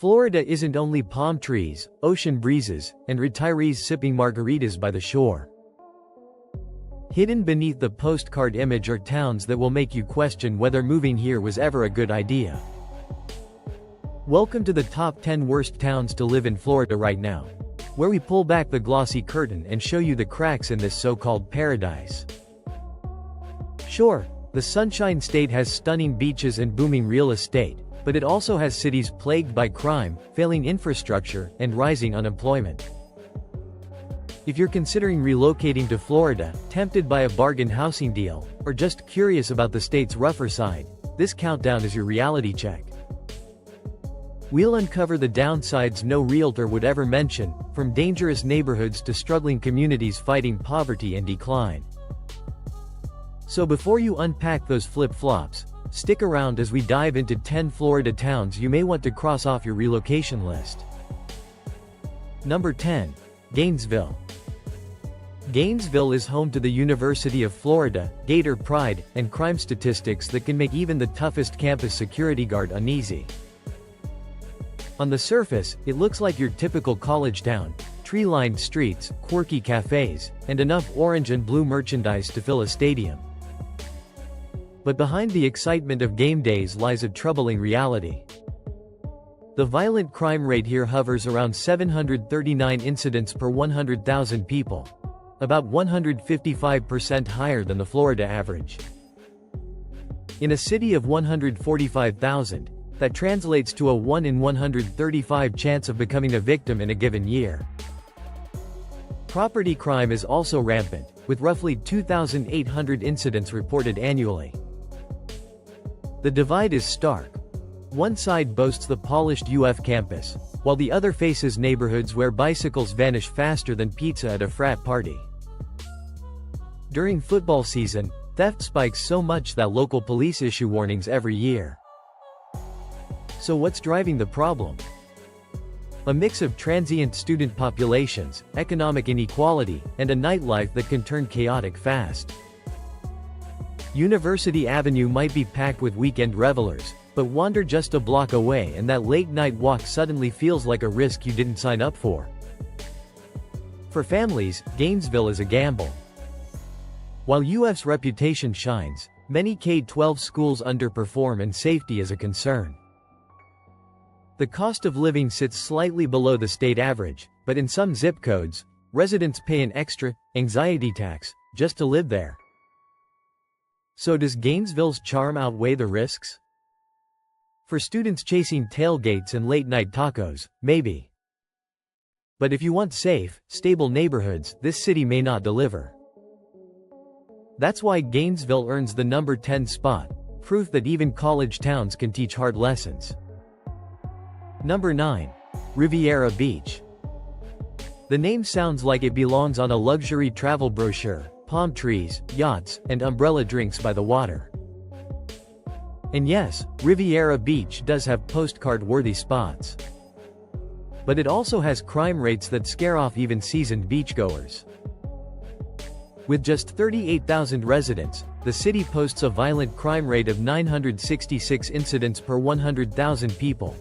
Florida isn't only palm trees, ocean breezes, and retirees sipping margaritas by the shore. Hidden beneath the postcard image are towns that will make you question whether moving here was ever a good idea. Welcome to the top 10 worst towns to live in Florida right now, where we pull back the glossy curtain and show you the cracks in this so-called paradise. Sure, the Sunshine State has stunning beaches and booming real estate, but it also has cities plagued by crime, failing infrastructure, and rising unemployment. If you're considering relocating to Florida, tempted by a bargain housing deal, or just curious about the state's rougher side, this countdown is your reality check. We'll uncover the downsides no realtor would ever mention, from dangerous neighborhoods to struggling communities fighting poverty and decline. So before you unpack those flip-flops, stick around as we dive into 10 Florida towns you may want to cross off your relocation list. Number 10. Gainesville. Gainesville is home to the University of Florida, Gator pride, and crime statistics that can make even the toughest campus security guard uneasy. On the surface, it looks like your typical college town: tree-lined streets, quirky cafes, and enough orange and blue merchandise to fill a stadium. But behind the excitement of game days lies a troubling reality. The violent crime rate here hovers around 739 incidents per 100,000 people, about 155% higher than the Florida average. In a city of 145,000, that translates to a 1 in 135 chance of becoming a victim in a given year. Property crime is also rampant, with roughly 2,800 incidents reported annually. The divide is stark. One side boasts the polished UF campus, while the other faces neighborhoods where bicycles vanish faster than pizza at a frat party. During football season, theft spikes so much that local police issue warnings every year. So what's driving the problem? A mix of transient student populations, economic inequality, and a nightlife that can turn chaotic fast. University Avenue might be packed with weekend revelers, but wander just a block away and that late-night walk suddenly feels like a risk you didn't sign up for. For families, Gainesville is a gamble. While UF's reputation shines, many K-12 schools underperform and safety is a concern. The cost of living sits slightly below the state average, but in some zip codes, residents pay an extra anxiety tax just to live there. So does Gainesville's charm outweigh the risks? For students chasing tailgates and late-night tacos, maybe. But if you want safe, stable neighborhoods, this city may not deliver. That's why Gainesville earns the number 10 spot, proof that even college towns can teach hard lessons. Number 9. Riviera Beach. The name sounds like it belongs on a luxury travel brochure: palm trees, yachts, and umbrella drinks by the water. And yes, Riviera Beach does have postcard-worthy spots. But it also has crime rates that scare off even seasoned beachgoers. With just 38,000 residents, the city posts a violent crime rate of 966 incidents per 100,000 people,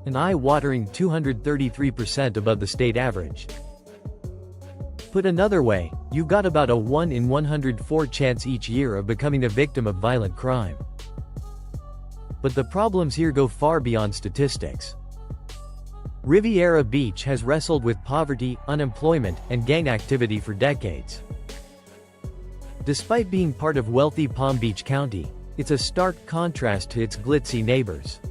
an eye-watering 233% above the state average. Put another way, you've got about a 1 in 104 chance each year of becoming a victim of violent crime. But the problems here go far beyond statistics. Riviera Beach has wrestled with poverty, unemployment, and gang activity for decades. Despite being part of wealthy Palm Beach County, it's a stark contrast to its glitzy neighbors.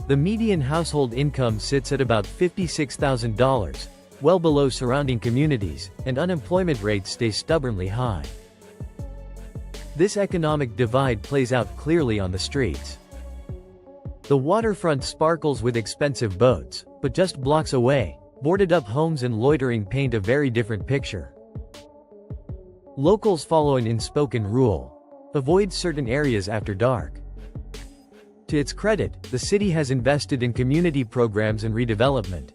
The median household income sits at about $56,000, well below surrounding communities, and unemployment rates stay stubbornly high. This economic divide plays out clearly on the streets. The waterfront sparkles with expensive boats, but just blocks away, boarded-up homes and loitering paint a very different picture. Locals follow an unspoken rule: avoid certain areas after dark. To its credit, the city has invested in community programs and redevelopment.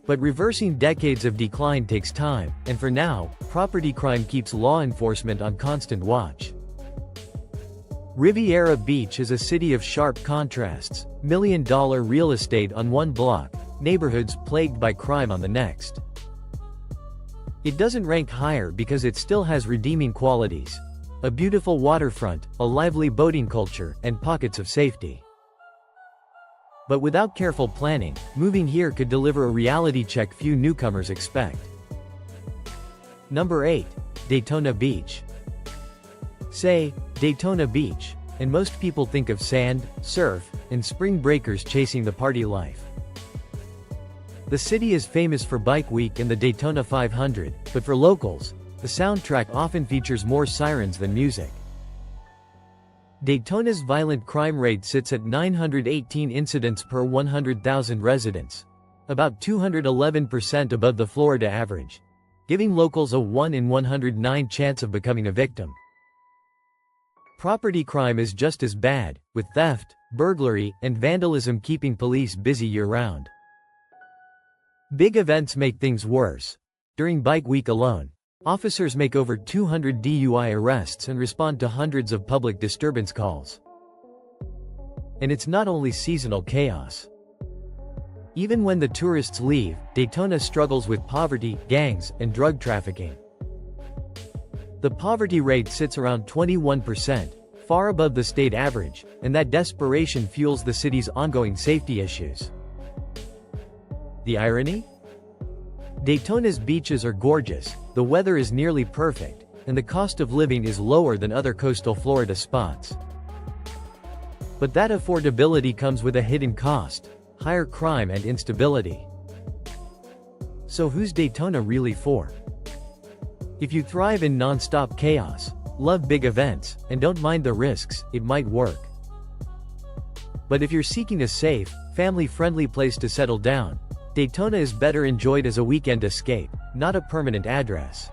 But reversing decades of decline takes time, and for now, property crime keeps law enforcement on constant watch. Riviera Beach is a city of sharp contrasts, million-dollar real estate on one block, neighborhoods plagued by crime on the next. It doesn't rank higher because it still has redeeming qualities: a beautiful waterfront, a lively boating culture, and pockets of safety. But without careful planning, moving here could deliver a reality check few newcomers expect. Number 8. Daytona Beach. Say, Daytona Beach, and most people think of sand, surf, and spring breakers chasing the party life. The city is famous for Bike Week and the Daytona 500, but for locals, the soundtrack often features more sirens than music. Daytona's violent crime rate sits at 918 incidents per 100,000 residents, about 211% above the Florida average, giving locals a 1 in 109 chance of becoming a victim. Property crime is just as bad, with theft, burglary, and vandalism keeping police busy year-round. Big events make things worse. During Bike Week alone, officers make over 200 DUI arrests and respond to hundreds of public disturbance calls. And it's not only seasonal chaos. Even when the tourists leave, Daytona struggles with poverty, gangs, and drug trafficking. The poverty rate sits around 21%, far above the state average, and that desperation fuels the city's ongoing safety issues. The irony? Daytona's beaches are gorgeous, the weather is nearly perfect, and the cost of living is lower than other coastal Florida spots. But that affordability comes with a hidden cost: higher crime and instability. So who's Daytona really for? If you thrive in non-stop chaos, love big events, and don't mind the risks, it might work. But if you're seeking a safe, family-friendly place to settle down, Daytona is better enjoyed as a weekend escape, not a permanent address.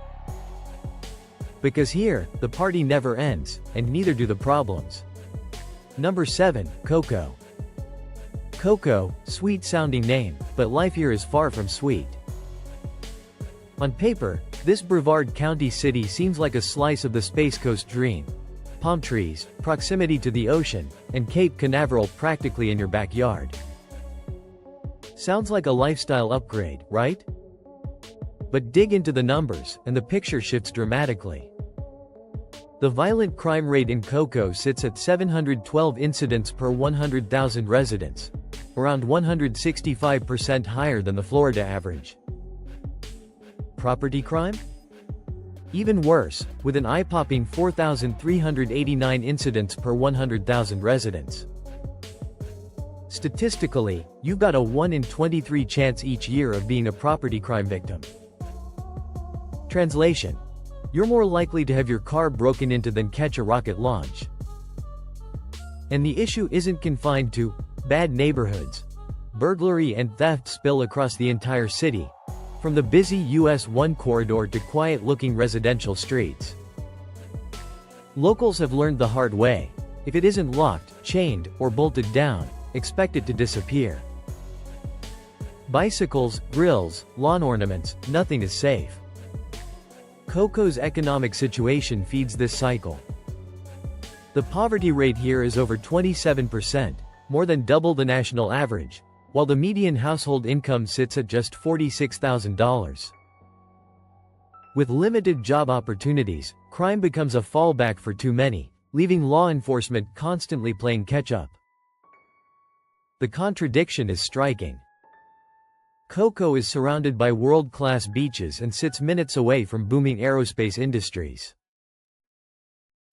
Because here, the party never ends, and neither do the problems. Number 7. Cocoa. Cocoa, sweet-sounding name, but life here is far from sweet. On paper, this Brevard County city seems like a slice of the Space Coast dream. Palm trees, proximity to the ocean, and Cape Canaveral practically in your backyard. Sounds like a lifestyle upgrade, right? But dig into the numbers, and the picture shifts dramatically. The violent crime rate in Cocoa sits at 712 incidents per 100,000 residents, around 165% higher than the Florida average. Property crime? Even worse, with an eye-popping 4,389 incidents per 100,000 residents. Statistically, you've got a 1 in 23 chance each year of being a property crime victim. Translation: you're more likely to have your car broken into than catch a rocket launch. And the issue isn't confined to bad neighborhoods. Burglary and theft spill across the entire city, from the busy US 1 corridor to quiet-looking residential streets. Locals have learned the hard way: if it isn't locked, chained, or bolted down, expect it to disappear. Bicycles, grills, lawn ornaments, nothing is safe. Cocoa's economic situation feeds this cycle. The poverty rate here is over 27%, more than double the national average, while the median household income sits at just $46,000. With limited job opportunities, crime becomes a fallback for too many, leaving law enforcement constantly playing catch-up. The contradiction is striking. Cocoa is surrounded by world-class beaches and sits minutes away from booming aerospace industries.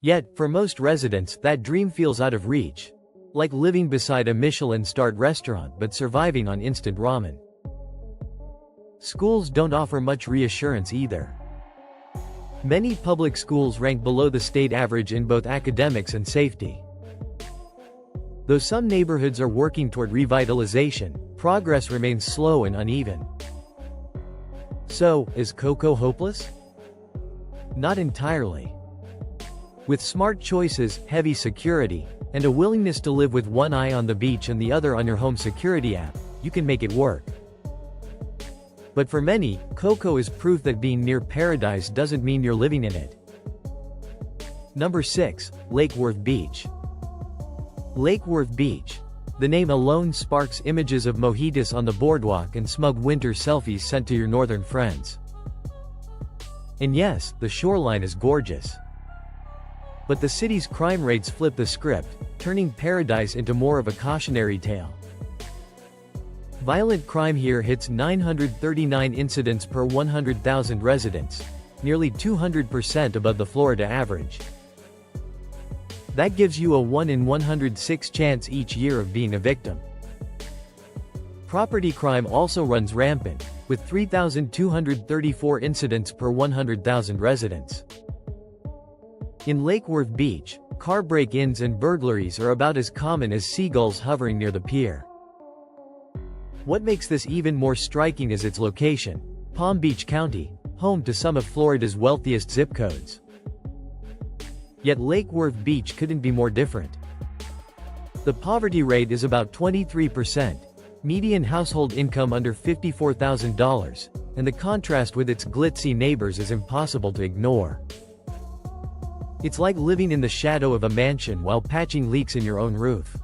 Yet, for most residents, that dream feels out of reach. Like living beside a Michelin-starred restaurant but surviving on instant ramen. Schools don't offer much reassurance either. Many public schools rank below the state average in both academics and safety. Though some neighborhoods are working toward revitalization, progress remains slow and uneven. So, is Cocoa hopeless? Not entirely. With smart choices, heavy security, and a willingness to live with one eye on the beach and the other on your home security app, you can make it work. But for many, Cocoa is proof that being near paradise doesn't mean you're living in it. Number 6. Lake Worth Beach. Lake Worth Beach. The name alone sparks images of mojitos on the boardwalk and smug winter selfies sent to your northern friends. And yes, the shoreline is gorgeous. But the city's crime rates flip the script, turning paradise into more of a cautionary tale. Violent crime here hits 939 incidents per 100,000 residents, nearly 200% above the Florida average. That gives you a 1 in 106 chance each year of being a victim. Property crime also runs rampant, with 3,234 incidents per 100,000 residents. In Lake Worth Beach, car break-ins and burglaries are about as common as seagulls hovering near the pier. What makes this even more striking is its location: Palm Beach County, home to some of Florida's wealthiest zip codes. Yet Lake Worth Beach couldn't be more different. The poverty rate is about 23%, median household income under $54,000, and the contrast with its glitzy neighbors is impossible to ignore. It's like living in the shadow of a mansion while patching leaks in your own roof.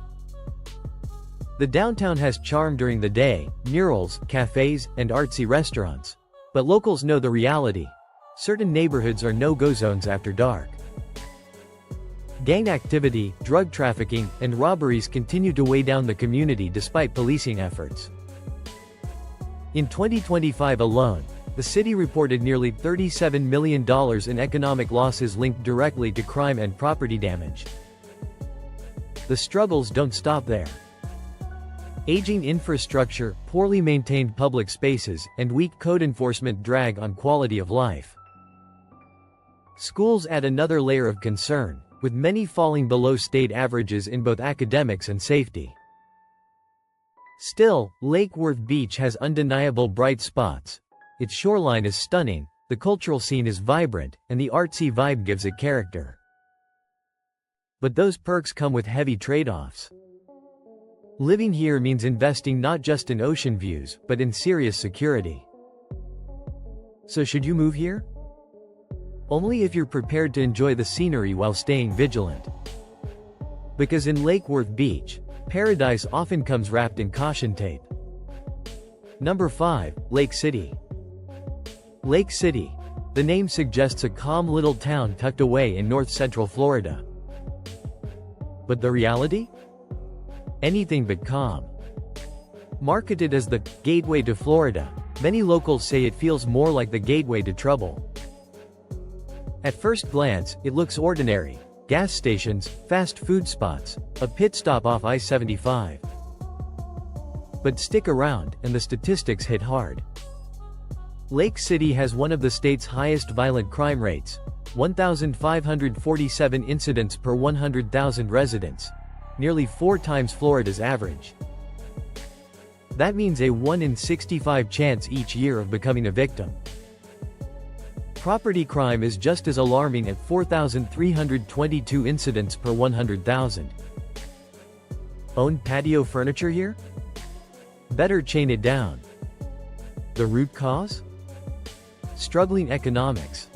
The downtown has charm during the day, murals, cafes, and artsy restaurants. But locals know the reality. Certain neighborhoods are no-go zones after dark. Gang activity, drug trafficking, and robberies continue to weigh down the community despite policing efforts. In 2025 alone, the city reported nearly $37 million in economic losses linked directly to crime and property damage. The struggles don't stop there. Aging infrastructure, poorly maintained public spaces, and weak code enforcement drag on quality of life. Schools add another layer of concern, with many falling below state averages in both academics and safety. Still, Lake Worth Beach has undeniable bright spots. Its shoreline is stunning, the cultural scene is vibrant, and the artsy vibe gives it character. But those perks come with heavy trade-offs. Living here means investing not just in ocean views, but in serious security. So should you move here? Only if you're prepared to enjoy the scenery while staying vigilant. Because in Lake Worth Beach, paradise often comes wrapped in caution tape. Number 5, Lake City. Lake City. The name suggests a calm little town tucked away in north-central Florida. But the reality? Anything but calm. Marketed as the gateway to Florida, many locals say it feels more like the gateway to trouble. At first glance, it looks ordinary: gas stations, fast food spots, a pit stop off I-75. But stick around, and the statistics hit hard. Lake City has one of the state's highest violent crime rates: 1,547 incidents per 100,000 residents, nearly 4 times Florida's average. That means a 1 in 65 chance each year of becoming a victim. Property crime is just as alarming at 4,322 incidents per 100,000. Own patio furniture here? Better chain it down. The root cause? Struggling economics.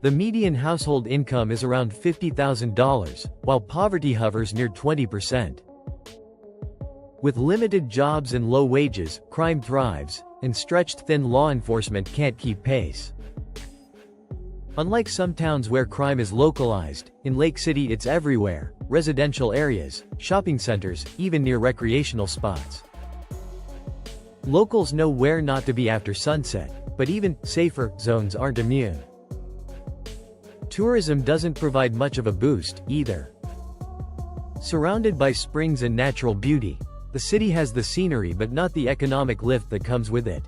The median household income is around $50,000, while poverty hovers near 20%. With limited jobs and low wages, crime thrives, and stretched thin law enforcement can't keep pace. Unlike some towns where crime is localized, in Lake City it's everywhere: residential areas, shopping centers, even near recreational spots. Locals know where not to be after sunset, but even safer zones aren't immune. Tourism doesn't provide much of a boost, either. Surrounded by springs and natural beauty, the city has the scenery but not the economic lift that comes with it.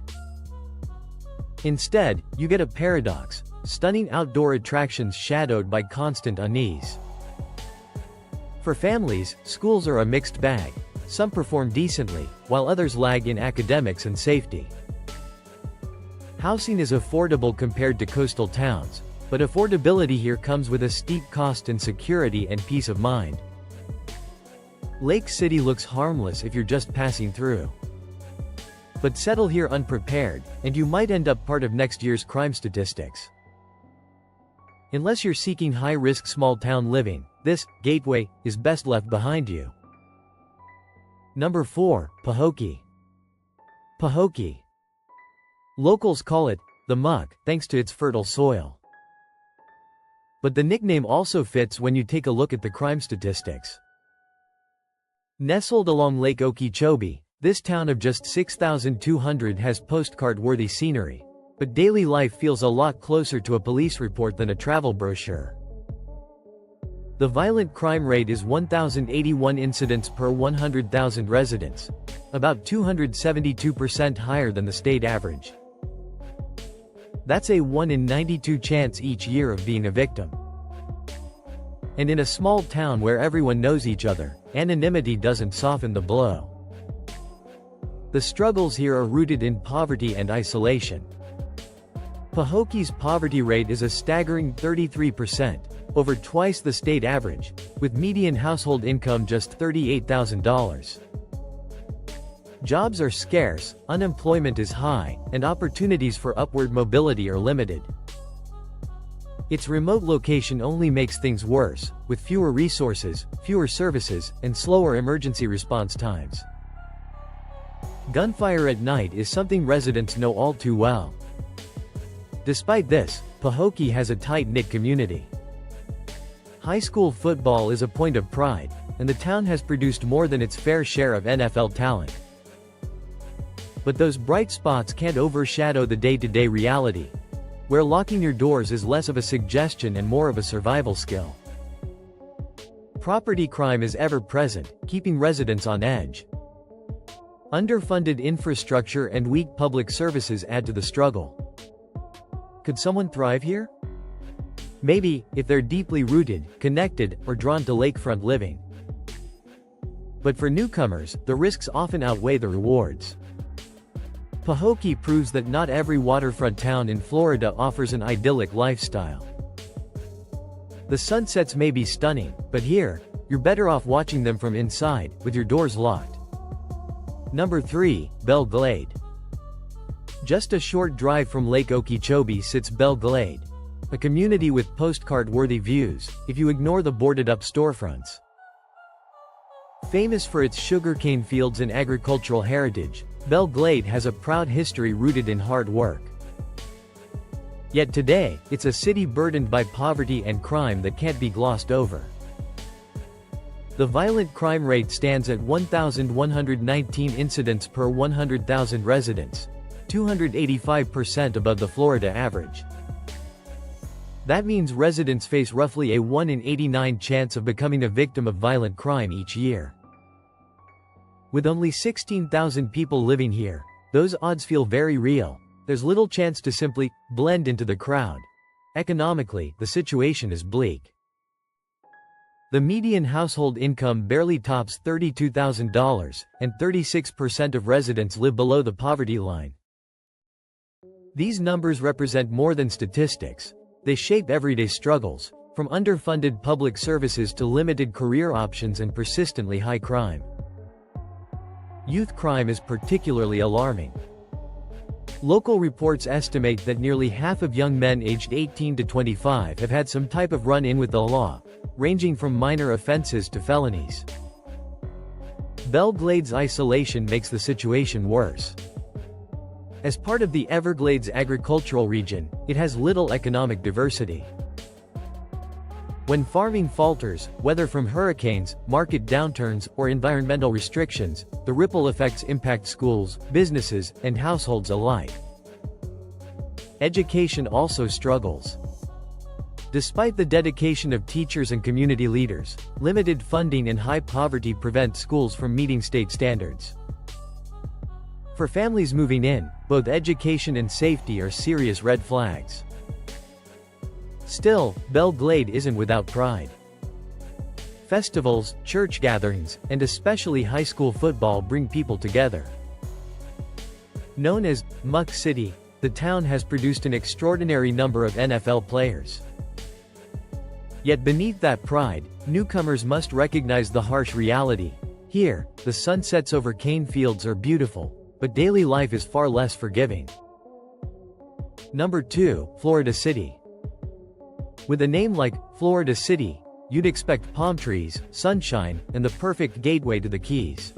Instead, you get a paradox: stunning outdoor attractions shadowed by constant unease. For families, schools are a mixed bag. Some perform decently, while others lag in academics and safety. Housing is affordable compared to coastal towns, but affordability here comes with a steep cost in security and peace of mind. Lake City looks harmless if you're just passing through. But settle here unprepared, and you might end up part of next year's crime statistics. Unless you're seeking high-risk small-town living, This gateway is best left behind you. Number 4. Pahokee. Pahokee. Locals call it the Muck, thanks to its fertile soil. But the nickname also fits when you take a look at the crime statistics. Nestled along Lake Okeechobee, this town of just 6,200 has postcard-worthy scenery, but daily life feels a lot closer to a police report than a travel brochure. The violent crime rate is 1,081 incidents per 100,000 residents, about 272% higher than the state average. That's a 1 in 92 chance each year of being a victim. And in a small town where everyone knows each other, anonymity doesn't soften the blow. The struggles here are rooted in poverty and isolation. Pahokee's poverty rate is a staggering 33%, over twice the state average, with median household income just $38,000. Jobs are scarce, unemployment is high, and opportunities for upward mobility are limited. Its remote location only makes things worse, with fewer resources, fewer services, and slower emergency response times. Gunfire at night is something residents know all too well. Despite this, Pahokee has a tight-knit community. High school football is a point of pride, and the town has produced more than its fair share of NFL talent. But those bright spots can't overshadow the day-to-day reality, where locking your doors is less of a suggestion and more of a survival skill. Property crime is ever present, keeping residents on edge. Underfunded infrastructure and weak public services add to the struggle. Could someone thrive here? Maybe, if they're deeply rooted, connected, or drawn to lakefront living. But for newcomers, the risks often outweigh the rewards. Pahokee proves that not every waterfront town in Florida offers an idyllic lifestyle. The sunsets may be stunning, but here, you're better off watching them from inside, with your doors locked. Number 3. Belle Glade. Just a short drive from Lake Okeechobee sits Belle Glade, a community with postcard-worthy views, if you ignore the boarded-up storefronts. Famous for its sugarcane fields and agricultural heritage, Belle Glade has a proud history rooted in hard work. Yet today, it's a city burdened by poverty and crime that can't be glossed over. The violent crime rate stands at 1,119 incidents per 100,000 residents, 285% above the Florida average. That means residents face roughly a 1 in 89 chance of becoming a victim of violent crime each year. With only 16,000 people living here, those odds feel very real. There's little chance to simply blend into the crowd. Economically, the situation is bleak. The median household income barely tops $32,000, and 36% of residents live below the poverty line. These numbers represent more than statistics. They shape everyday struggles, from underfunded public services to limited career options and persistently high crime. Youth crime is particularly alarming. Local reports estimate that nearly half of young men aged 18 to 25 have had some type of run-in with the law, ranging from minor offenses to felonies. Belle Glade's isolation makes the situation worse. As part of the Everglades agricultural region, it has little economic diversity. When farming falters, whether from hurricanes, market downturns, or environmental restrictions, the ripple effects impact schools, businesses, and households alike. Education also struggles. Despite the dedication of teachers and community leaders, limited funding and high poverty prevent schools from meeting state standards. For families moving in, both education and safety are serious red flags. Still, Belle Glade isn't without pride. Festivals, church gatherings, and especially high school football bring people together. Known as Muck City, the town has produced an extraordinary number of NFL players. Yet beneath that pride, newcomers must recognize the harsh reality. Here, the sunsets over cane fields are beautiful, but daily life is far less forgiving. Number 2, Florida City. With a name like Florida City, you'd expect palm trees, sunshine, and the perfect gateway to the Keys.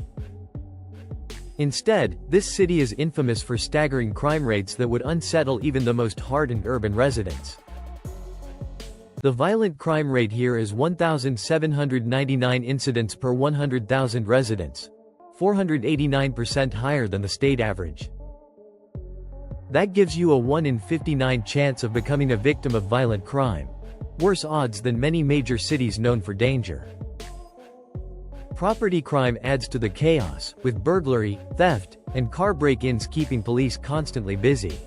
Instead, this city is infamous for staggering crime rates that would unsettle even the most hardened urban residents. The violent crime rate here is 1,799 incidents per 100,000 residents, 489% higher than the state average. That gives you a 1 in 59 chance of becoming a victim of violent crime. Worse odds than many major cities known for danger. Property crime adds to the chaos, with burglary, theft, and car break-ins keeping police constantly busy.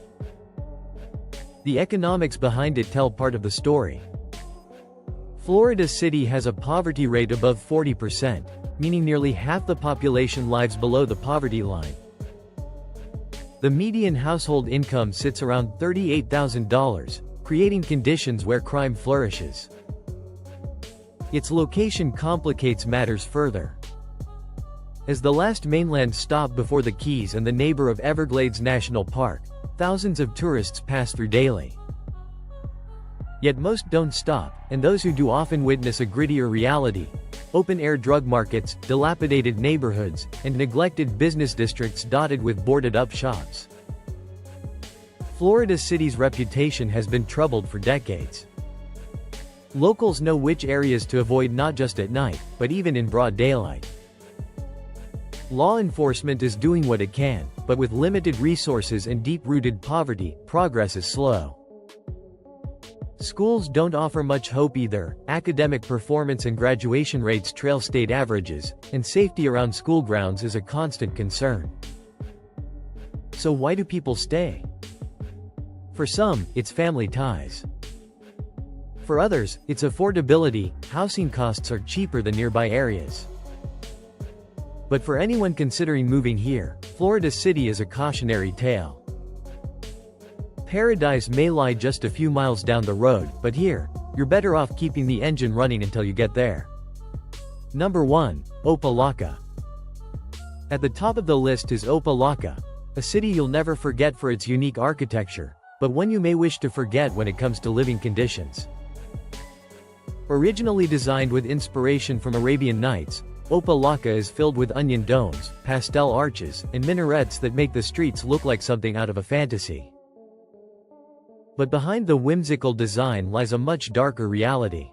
The economics behind it tell part of the story. Florida City has a poverty rate above 40%, meaning nearly half the population lives below the poverty line. The median household income sits around $38,000, creating conditions where crime flourishes. Its location complicates matters further. As the last mainland stop before the Keys and the neighbor of Everglades National Park, thousands of tourists pass through daily. Yet most don't stop, and those who do often witness a grittier reality: open-air drug markets, dilapidated neighborhoods, and neglected business districts dotted with boarded-up shops. Florida City's reputation has been troubled for decades. Locals know which areas to avoid not just at night, but even in broad daylight. Law enforcement is doing what it can, but with limited resources and deep-rooted poverty, progress is slow. Schools don't offer much hope either. Academic performance and graduation rates trail state averages, and safety around school grounds is a constant concern. So why do people stay? For some, it's family ties. For others, it's affordability. Housing costs are cheaper than nearby areas. But for anyone considering moving here, Florida City is a cautionary tale. Paradise may lie just a few miles down the road, but here, you're better off keeping the engine running until you get there. Number 1. Opa-locka. At the top of the list is Opa-locka, a city you'll never forget for its unique architecture, but one you may wish to forget when it comes to living conditions. Originally designed with inspiration from Arabian Nights, Opa-locka is filled with onion domes, pastel arches, and minarets that make the streets look like something out of a fantasy. But behind the whimsical design lies a much darker reality.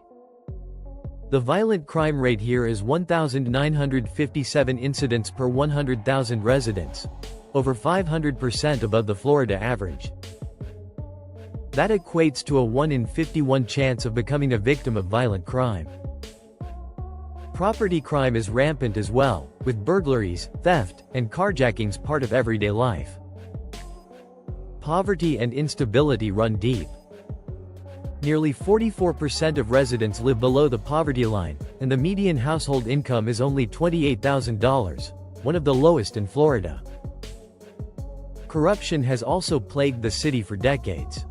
The violent crime rate here is 1,957 incidents per 100,000 residents, over 500% above the Florida average. That equates to a 1 in 51 chance of becoming a victim of violent crime. Property crime is rampant as well, with burglaries, theft, and carjackings part of everyday life. Poverty and instability run deep. Nearly 44% of residents live below the poverty line, and the median household income is only $28,000, one of the lowest in Florida. Corruption has also plagued the city for decades.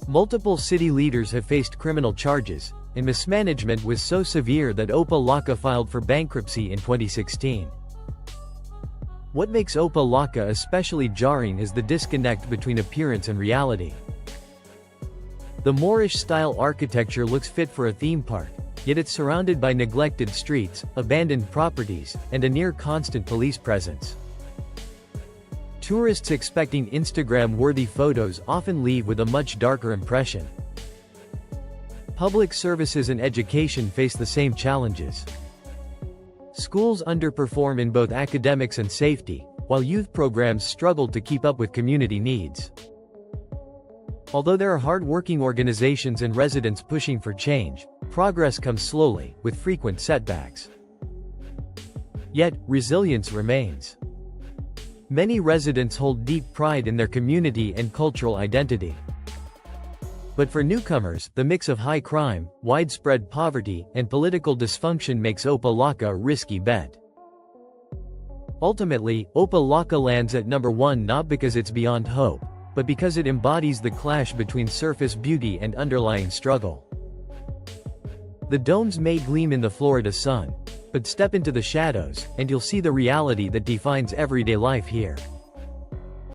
Multiple city leaders have faced criminal charges, and mismanagement was so severe that Opa-locka filed for bankruptcy in 2016. What makes Opa-locka especially jarring is the disconnect between appearance and reality. The Moorish-style architecture looks fit for a theme park, yet it's surrounded by neglected streets, abandoned properties, and a near-constant police presence. Tourists expecting Instagram-worthy photos often leave with a much darker impression. Public services and education face the same challenges. Schools underperform in both academics and safety, while youth programs struggle to keep up with community needs. Although there are hard-working organizations and residents pushing for change, progress comes slowly, with frequent setbacks. Yet, resilience remains. Many residents hold deep pride in their community and cultural identity. But for newcomers, the mix of high crime, widespread poverty, and political dysfunction makes Opa-locka a risky bet. Ultimately, Opa-locka lands at number 1 not because it's beyond hope, but because it embodies the clash between surface beauty and underlying struggle. The domes may gleam in the Florida sun, but step into the shadows, and you'll see the reality that defines everyday life here.